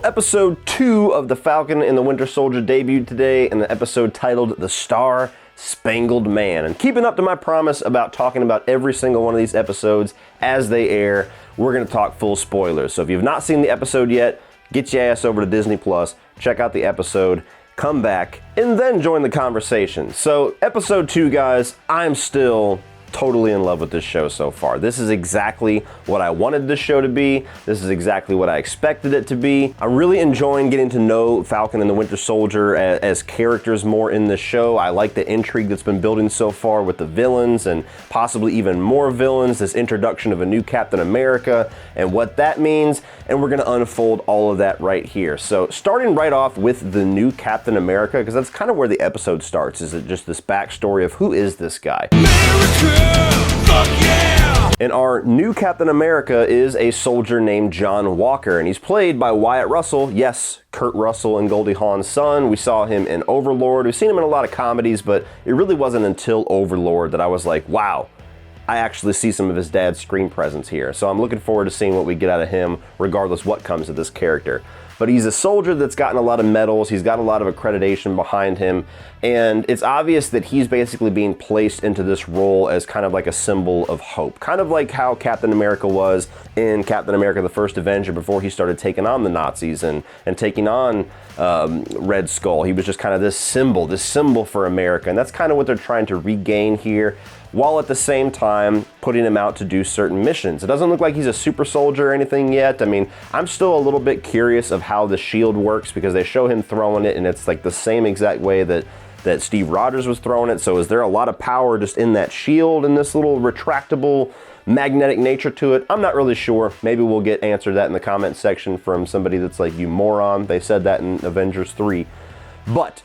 Well, episode 2 of the Falcon and the Winter Soldier debuted today in the episode titled The Star Spangled Man. And keeping up to my promise about talking about every single one of these episodes as they air, we're going to talk full spoilers. So if you've not seen the episode yet, get your ass over to Disney Plus, check out the episode, come back, and then join the conversation. So episode 2, guys, I'm still totally in love with this show so far. This is exactly what I wanted this show to be. This is exactly what I expected it to be. I'm really enjoying getting to know Falcon and the Winter Soldier as characters more in the show. I like the intrigue that's been building so far with the villains and possibly even more villains, this introduction of a new Captain America and what that means, and we're going to unfold all of that right here. So starting right off with the new Captain America, because that's kind of where the episode starts, is it just this backstory of who is this guy? America! Fuck yeah! And our new Captain America is a soldier named John Walker, and he's played by Wyatt Russell. Yes, Kurt Russell and Goldie Hawn's son. We saw him in Overlord. We've seen him in a lot of comedies, but it really wasn't until Overlord that I was like, wow, I actually see some of his dad's screen presence here. So I'm looking forward to seeing what we get out of him, regardless what comes of this character. But he's a soldier that's gotten a lot of medals, he's got a lot of accreditation behind him, and it's obvious that he's basically being placed into this role as kind of like a symbol of hope. Kind of like how Captain America was in Captain America the First Avenger before he started taking on the Nazis and taking on Red Skull. He was just kind of this symbol for America, and that's kind of what they're trying to regain here, while at the same time putting him out to do certain missions. It doesn't look like he's a super soldier or anything yet. I mean, I'm still a little bit curious of how the shield works, because they show him throwing it and it's like the same exact way that Steve Rogers was throwing it. So is there a lot of power just in that shield and this little retractable magnetic nature to it? I'm not really sure. Maybe we'll get answered that in the comment section from somebody that's like, you moron. They said that in Avengers 3. But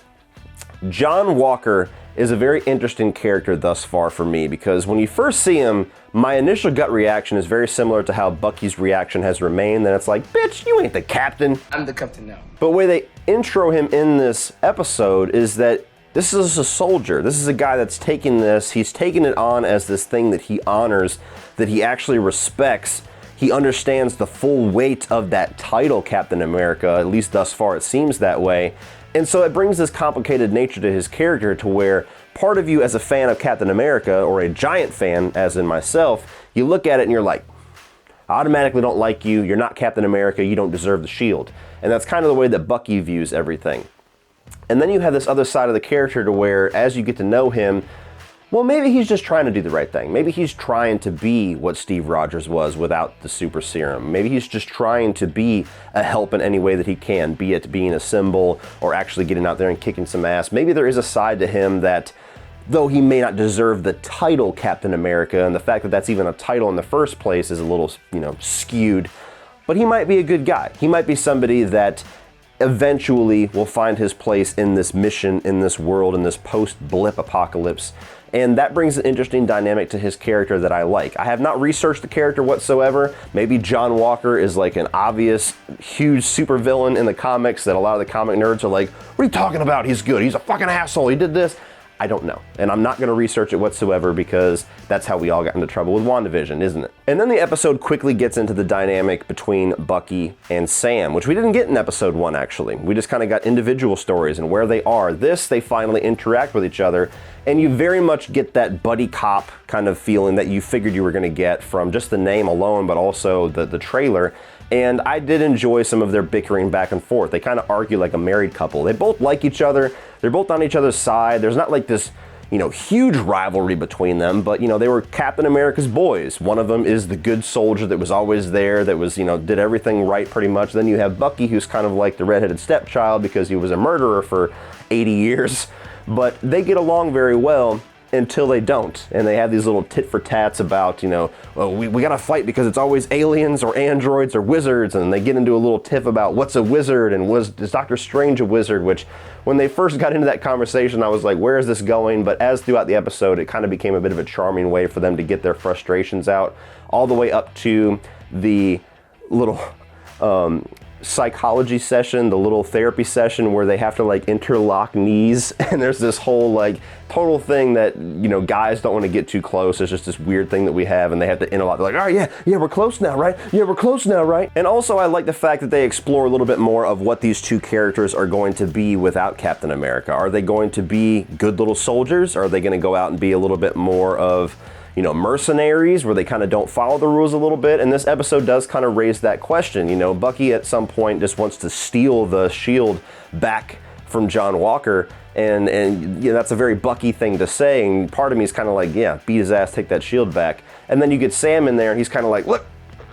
John Walker is a very interesting character thus far for me, because when you first see him, my initial gut reaction is very similar to how Bucky's reaction has remained. And it's like, bitch, you ain't the captain. I'm the captain now. But the way they intro him in this episode is that this is a soldier. This is a guy that's taking this, he's taking it on as this thing that he honors, that he actually respects. He understands the full weight of that title, Captain America, at least thus far it seems that way. And so it brings this complicated nature to his character, to where part of you as a fan of Captain America, or a giant fan as in myself, you look at it and you're like, I automatically don't like you, you're not Captain America, you don't deserve the shield. And that's kind of the way that Bucky views everything. And then you have this other side of the character to where, as you get to know him, well, maybe he's just trying to do the right thing. Maybe he's trying to be what Steve Rogers was without the super serum. Maybe he's just trying to be a help in any way that he can, be it being a symbol or actually getting out there and kicking some ass. Maybe there is a side to him that, though he may not deserve the title Captain America, and the fact that that's even a title in the first place is a little, skewed, but he might be a good guy. He might be somebody that eventually will find his place in this mission, in this world, in this post-blip apocalypse. And that brings an interesting dynamic to his character that I like. I have not researched the character whatsoever. Maybe John Walker is like an obvious, huge supervillain in the comics that a lot of the comic nerds are like, what are you talking about? He's good. He's a fucking asshole. He did this. I don't know. And I'm not going to research it whatsoever, because that's how we all got into trouble with WandaVision, isn't it? And then the episode quickly gets into the dynamic between Bucky and Sam, which we didn't get in episode 1, actually. We just kind of got individual stories and where they are. This, they finally interact with each other, and you very much get that buddy cop kind of feeling that you figured you were going to get from just the name alone, but also the trailer. And I did enjoy some of their bickering back and forth. They kind of argue like a married couple. They both like each other. They're both on each other's side. There's not like this, huge rivalry between them, but, they were Captain America's boys. One of them is the good soldier that was always there, that was, did everything right pretty much. Then you have Bucky, who's kind of like the redheaded stepchild because he was a murderer for 80 years. But they get along very well until they don't, and they have these little tit for tats about, well, we gotta fight because it's always aliens or androids or wizards, and they get into a little tiff about what's a wizard and is Doctor Strange a wizard, which when they first got into that conversation I was like, where is this going? But as throughout the episode it kind of became a bit of a charming way for them to get their frustrations out, all the way up to the little psychology session, the little therapy session where they have to like interlock knees, and there's this whole like total thing that, you know, guys don't want to get too close. It's just this weird thing that we have, and they have to interlock. They're like, oh yeah, we're close now, right? Yeah, we're close now, right? And also I like the fact that they explore a little bit more of what these two characters are going to be without Captain America. Are they going to be good little soldiers? Or are they going to go out and be a little bit more of, you know, mercenaries where they kind of don't follow the rules a little bit? And this episode does kind of raise that question. You know, Bucky at some point just wants to steal the shield back from John Walker, and you know, that's a very Bucky thing to say, and part of me is kind of like, yeah, beat his ass, take that shield back. And then you get Sam in there, and he's kind of like, look,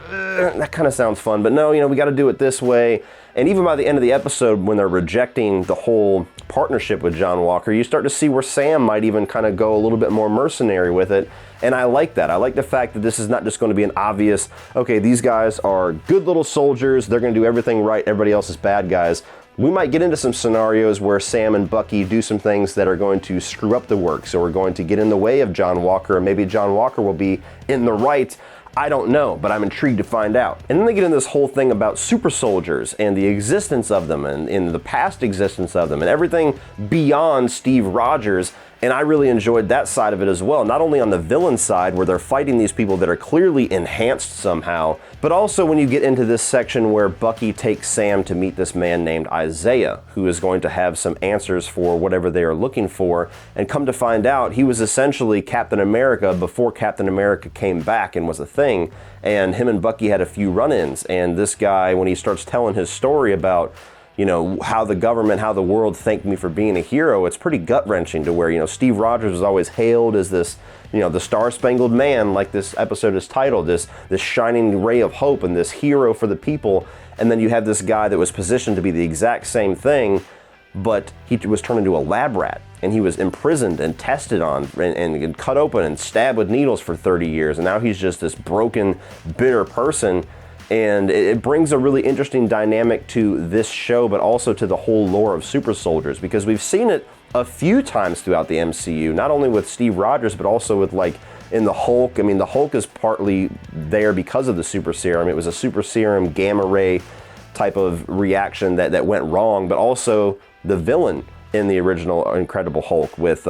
that kind of sounds fun, but no, you know, we got to do it this way. And even by the end of the episode, when they're rejecting the whole partnership with John Walker, you start to see where Sam might even kind of go a little bit more mercenary with it. And I like that. I like the fact that this is not just going to be an obvious, okay, these guys are good little soldiers, they're going to do everything right, everybody else is bad guys. We might get into some scenarios where Sam and Bucky do some things that are going to screw up the works, or are going to get in the way of John Walker, and maybe John Walker will be in the right. I don't know, but I'm intrigued to find out. And then they get into this whole thing about super soldiers and the existence of them, and in the past existence of them, and everything beyond Steve Rogers. And I really enjoyed that side of it as well. Not only on the villain side, where they're fighting these people that are clearly enhanced somehow, but also when you get into this section where Bucky takes Sam to meet this man named Isaiah, who is going to have some answers for whatever they are looking for. And come to find out, he was essentially Captain America before Captain America came back and was a thing. And him and Bucky had a few run-ins. And this guy, when he starts telling his story about, you know, how the government, how the world thanked me for being a hero, it's pretty gut-wrenching, to where, you know, Steve Rogers was always hailed as this, you know, the Star Spangled Man, like this episode is titled, this shining ray of hope and this hero for the people. And then you have this guy that was positioned to be the exact same thing, but he was turned into a lab rat, and he was imprisoned and tested on and cut open and stabbed with needles for 30 years. And now he's just this broken, bitter person. And it brings a really interesting dynamic to this show, but also to the whole lore of super soldiers, because we've seen it a few times throughout the MCU, not only with Steve Rogers, but also with, like, in the Hulk. I mean, the Hulk is partly there because of the super serum. It was a super serum gamma ray type of reaction that went wrong, but also the villain in the original Incredible Hulk with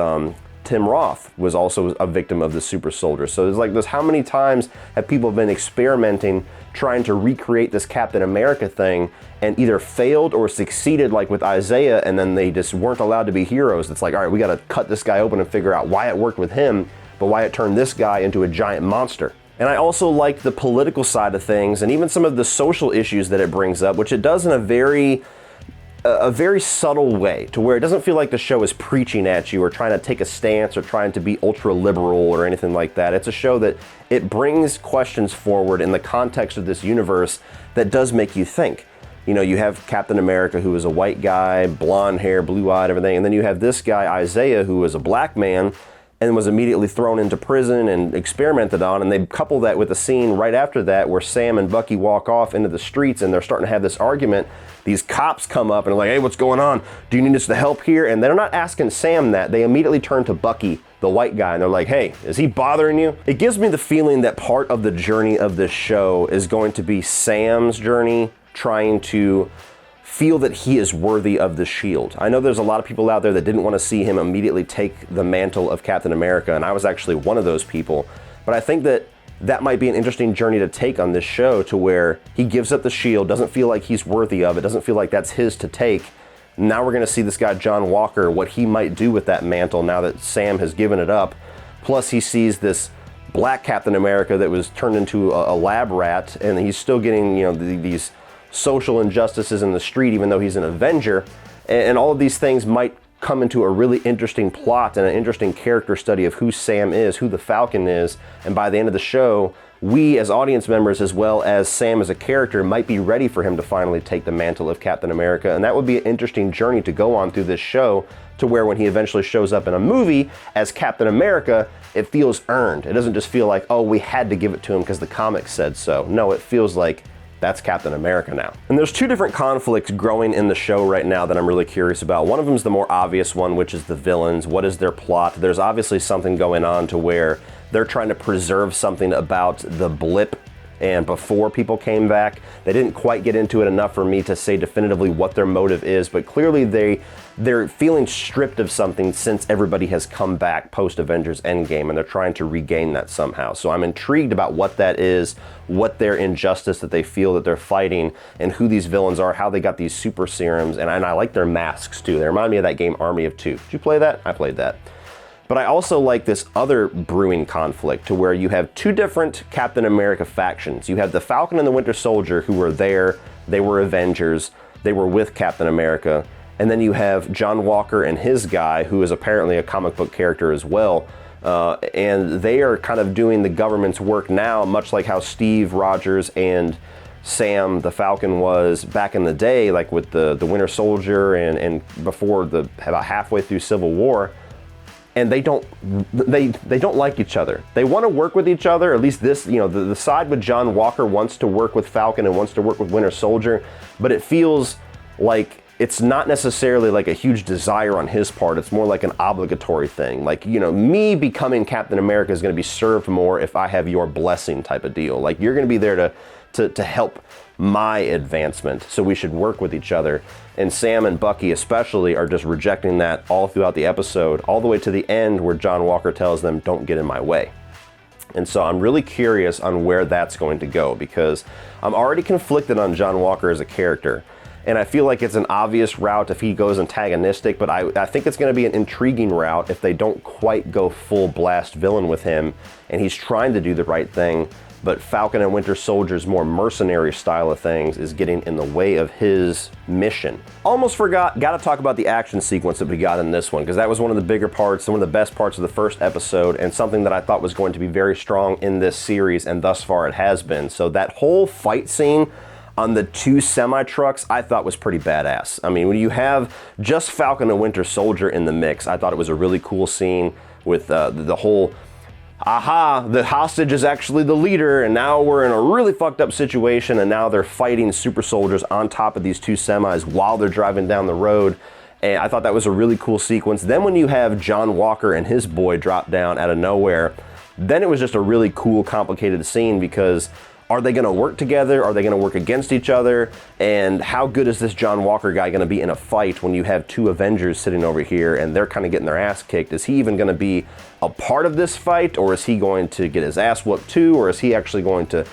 Tim Roth was also a victim of the super soldier. So it's like this, how many times have people been experimenting, trying to recreate this Captain America thing, and either failed or succeeded, like with Isaiah, and then they just weren't allowed to be heroes. It's like, all right, we got to cut this guy open and figure out why it worked with him, but why it turned this guy into a giant monster. And I also like the political side of things, and even some of the social issues that it brings up, which it does in a very subtle way, to where it doesn't feel like the show is preaching at you or trying to take a stance or trying to be ultra liberal or anything like that. It's a show that it brings questions forward in the context of this universe that does make you think. You know, you have Captain America, who is a white guy, blonde hair, blue-eyed, everything, and then you have this guy, Isaiah, who is a black man and was immediately thrown into prison and experimented on. And they couple that with a scene right after that where Sam and Bucky walk off into the streets, and they're starting to have this argument. These cops come up and are like, hey, what's going on? Do you need us to help here? And they're not asking Sam that. They immediately turn to Bucky, the white guy, and they're like, hey, is he bothering you? It gives me the feeling that part of the journey of this show is going to be Sam's journey, trying to feel that he is worthy of the shield. I know there's a lot of people out there that didn't want to see him immediately take the mantle of Captain America, and I was actually one of those people. But I think that might be an interesting journey to take on this show, to where he gives up the shield, doesn't feel like he's worthy of it, doesn't feel like that's his to take. Now we're going to see this guy, John Walker, what he might do with that mantle now that Sam has given it up. Plus he sees this black Captain America that was turned into a lab rat, and he's still getting, you know, these social injustices in the street, even though he's an Avenger. And all of these things might come into a really interesting plot and an interesting character study of who Sam is, who the Falcon is. And by the end of the show, we as audience members, as well as Sam as a character, might be ready for him to finally take the mantle of Captain America. And that would be an interesting journey to go on through this show, to where when he eventually shows up in a movie as Captain America, it feels earned. It doesn't just feel like, oh, we had to give it to him because the comics said so. No, it feels like that's Captain America now. And there's two different conflicts growing in the show right now that I'm really curious about. One of them is the more obvious one, which is the villains. What is their plot? There's obviously something going on to where they're trying to preserve something about the blip and before people came back. They didn't quite get into it enough for me to say definitively what their motive is, but clearly they're feeling stripped of something since everybody has come back post Avengers Endgame, and they're trying to regain that somehow. So I'm intrigued about what that is, what their injustice that they feel that they're fighting, and who these villains are, how they got these super serums, and I like their masks too. They remind me of that game Army of Two. Did you play that? I played that. But I also like this other brewing conflict to where you have two different Captain America factions. You have the Falcon and the Winter Soldier who were there, they were Avengers, they were with Captain America. And then you have John Walker and his guy, who is apparently a comic book character as well. And they are kind of doing the government's work now, much like how Steve Rogers and Sam the Falcon was back in the day, like with the Winter Soldier and before about halfway through Civil War. And they don't like each other. They want to work with each other. At least this, the side with John Walker wants to work with Falcon and wants to work with Winter Soldier, but it feels like it's not necessarily like a huge desire on his part. It's more like an obligatory thing. Like, me becoming Captain America is going to be served more if I have your blessing type of deal. Like, you're going to be there to help my advancement, so we should work with each other. And Sam and Bucky especially are just rejecting that all throughout the episode, all the way to the end where John Walker tells them, don't get in my way. And so I'm really curious on where that's going to go, because I'm already conflicted on John Walker as a character. And I feel like it's an obvious route if he goes antagonistic, but I think it's going to be an intriguing route if they don't quite go full blast villain with him and he's trying to do the right thing, but Falcon and Winter Soldier's more mercenary style of things is getting in the way of his mission. Almost forgot, got to talk about the action sequence that we got in this one, because that was one of the bigger parts, one of the best parts of the first episode, and something that I thought was going to be very strong in this series, and thus far it has been. So that whole fight scene on the two semi-trucks I thought was pretty badass. I mean, when you have just Falcon and Winter Soldier in the mix, I thought it was a really cool scene with the whole, the hostage is actually the leader, and now we're in a really fucked up situation, and now they're fighting super soldiers on top of these two semis while they're driving down the road. And I thought that was a really cool sequence. Then when you have John Walker and his boy drop down out of nowhere, then it was just a really cool, complicated scene, because are they going to work together? Are they going to work against each other? And how good is this John Walker guy going to be in a fight when you have two Avengers sitting over here and they're kind of getting their ass kicked? Is he even going to be a part of this fight, or is he going to get his ass whooped too? Or is he actually going to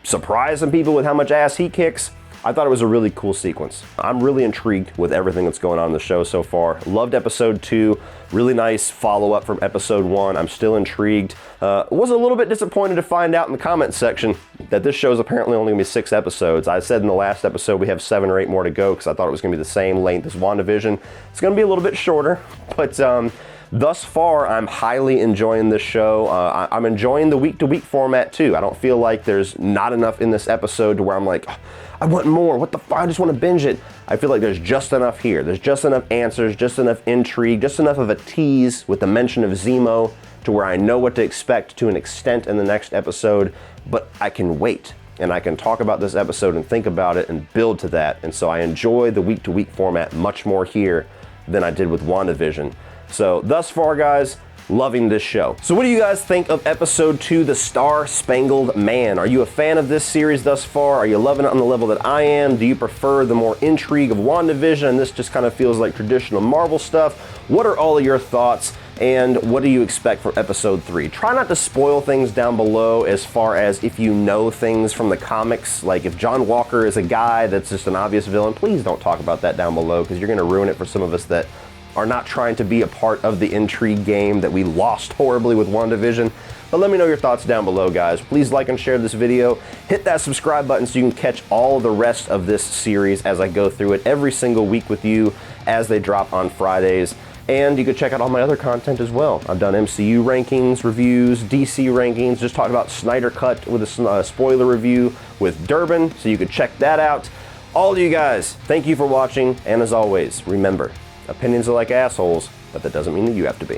surprise some people with how much ass he kicks? I thought it was a really cool sequence. I'm really intrigued with everything that's going on in the show so far. Loved episode 2. Really nice follow-up from episode 1. I'm still intrigued. Was a little bit disappointed to find out in the comments section that this show is apparently only going to be 6 episodes. I said in the last episode we have 7 or 8 more to go, because I thought it was going to be the same length as WandaVision. It's going to be a little bit shorter, but thus far, I'm highly enjoying this show. I'm enjoying the week-to-week format too. I don't feel like there's not enough in this episode to where I'm like, oh, I want more. What the fuck? I just want to binge it. I feel like there's just enough here. There's just enough answers, just enough intrigue, just enough of a tease with the mention of Zemo to where I know what to expect to an extent in the next episode, but I can wait. And I can talk about this episode and think about it and build to that. And so I enjoy the week-to-week format much more here than I did with WandaVision. So thus far, guys, loving this show. So what do you guys think of episode 2, The Star Spangled Man? Are you a fan of this series thus far? Are you loving it on the level that I am? Do you prefer the more intrigue of WandaVision and this just kind of feels like traditional Marvel stuff? What are all of your thoughts? And what do you expect for episode 3? Try not to spoil things down below as far as if you know things from the comics. Like if John Walker is a guy that's just an obvious villain, please don't talk about that down below, because you're going to ruin it for some of us that are not trying to be a part of the intrigue game that we lost horribly with WandaVision. But let me know your thoughts down below, guys. Please like and share this video. Hit that subscribe button so you can catch all the rest of this series as I go through it every single week with you as they drop on Fridays. And you can check out all my other content as well. I've done MCU rankings, reviews, DC rankings, just talked about Snyder Cut with a spoiler review with Durbin, so you can check that out. All of you guys, thank you for watching, and as always, remember, opinions are like assholes, but that doesn't mean that you have to be.